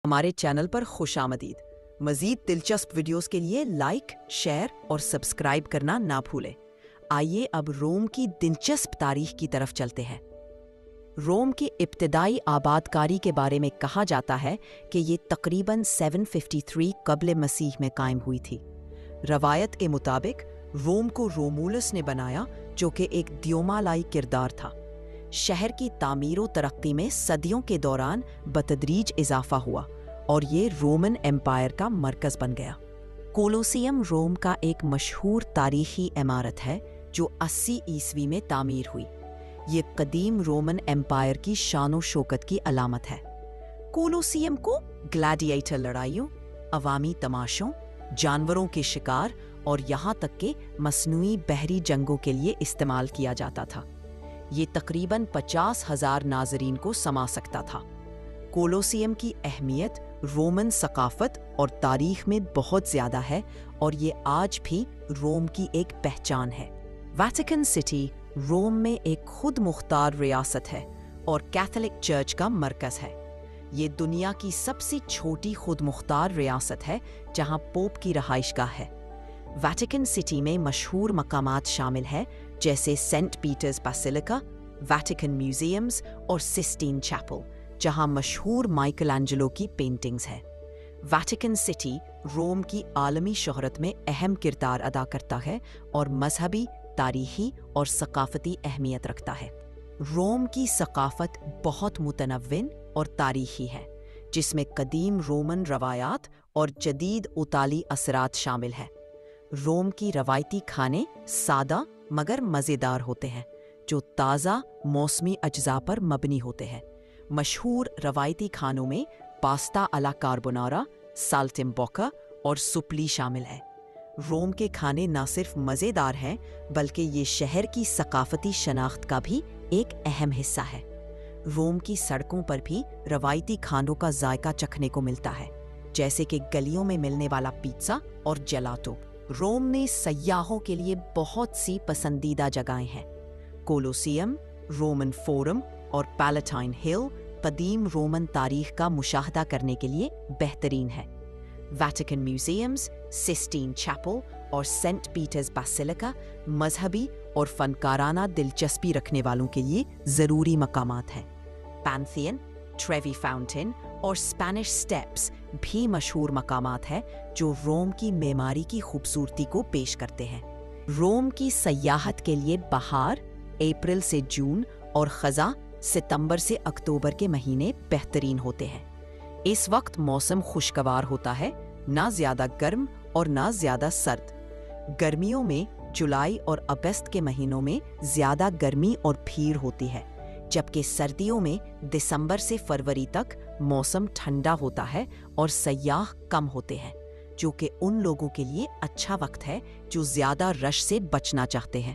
ہمارے چینل پر خوش آمدید۔ مزید دلچسپ ویڈیوز کے لیے لائک، شیئر اور سبسکرائب کرنا نہ بھولیں۔ آئیے اب روم کی دلچسپ تاریخ کی طرف چلتے ہیں۔ روم کی ابتدائی آباد کاری کے بارے میں کہا جاتا ہے کہ یہ تقریباً 753 قبل مسیح میں قائم ہوئی تھی۔ روایت کے مطابق روم کو رومولس نے بنایا، جو کہ ایک دیومالائی کردار تھا۔ شہر کی تعمیر و ترقی میں صدیوں کے دوران بتدریج اضافہ ہوا اور یہ رومن ایمپائر کا مرکز بن گیا۔ کولوسیم روم کا ایک مشہور تاریخی عمارت ہے جو 80 عیسوی میں تعمیر ہوئی۔ یہ قدیم رومن ایمپائر کی شان و شوکت کی علامت ہے۔ کولوسیم کو گلیڈیٹر لڑائیوں، عوامی تماشوں، جانوروں کے شکار اور یہاں تک کہ مصنوعی بحری جنگوں کے لیے استعمال کیا جاتا تھا۔ یہ تقریباً 50,000 ناظرین کو سما سکتا تھا۔ کولوسیم کی اہمیت رومن ثقافت اور تاریخ میں بہت زیادہ ہے اور یہ آج بھی روم کی ایک پہچان ہے۔ ویٹیکن سٹی روم میں ایک خود مختار ریاست ہے اور کیتھولک چرچ کا مرکز ہے۔ یہ دنیا کی سب سے چھوٹی خود مختار ریاست ہے جہاں پوپ کی رہائش گاہ ہے۔ ویٹیکن سٹی میں مشہور مقامات شامل ہیں جیسے سینٹ پیٹرز بیسیلیکا، ویٹیکن میوزیمز اور سسٹین چیپل، جہاں مشہور مائیکل اینجلو کی پینٹنگز ہیں۔ ویٹیکن سٹی روم کی عالمی شہرت میں اہم کردار ادا کرتا ہے اور مذہبی، تاریخی اور ثقافتی اہمیت رکھتا ہے۔ روم کی ثقافت بہت متنوع اور تاریخی ہے، جس میں قدیم رومن روایات اور جدید اطالی اثرات شامل ہیں۔ روم کی روایتی کھانے سادہ مگر مزیدار ہوتے ہیں، جو تازہ موسمی اجزاء پر مبنی ہوتے ہیں۔ مشہور روایتی کھانوں میں پاستا الا کاربونارا، سالٹمبوکا اور سپلی شامل ہیں۔ روم کے کھانے نہ صرف مزیدار ہیں بلکہ یہ شہر کی ثقافتی شناخت کا بھی ایک اہم حصہ ہے۔ روم کی سڑکوں پر بھی روایتی کھانوں کا ذائقہ چکھنے کو ملتا ہے، جیسے کہ گلیوں میں ملنے والا پیزا اور جیلاٹو۔ روم میں سیاحوں کے لیے بہت سی پسندیدہ جگہیں ہیں۔ کولوسیم، رومن فورم اور پیلاٹائن ہل قدیم رومن تاریخ کا مشاہدہ کرنے کے لیے بہترین ہے۔ ویٹیکن میوزیمز، سسٹین چیپل اور سینٹ پیٹرز بیسیلیکا مذہبی اور فنکارانہ دلچسپی رکھنے والوں کے لیے ضروری مقامات ہیں۔ پینتھیئن، ٹریوی فاؤنٹین اور اسپینش اسٹیپس بھی مشہور مقامات ہیں جو روم کی معماری کی خوبصورتی کو پیش کرتے ہیں۔ روم کی سیاحت کے لیے بہار، اپریل سے جون اور خزاں، ستمبر سے اکتوبر کے مہینے بہترین ہوتے ہیں۔ اس وقت موسم خوشگوار ہوتا ہے، نہ زیادہ گرم اور نہ زیادہ سرد۔ گرمیوں میں جولائی اور اگست کے مہینوں میں زیادہ گرمی اور بھیڑ ہوتی ہے، جبکہ سردیوں میں دسمبر سے فروری تک موسم ٹھنڈا ہوتا ہے اور سیاح کم ہوتے ہیں، جو کہ ان لوگوں کے لیے اچھا وقت ہے جو زیادہ رش سے بچنا چاہتے ہیں۔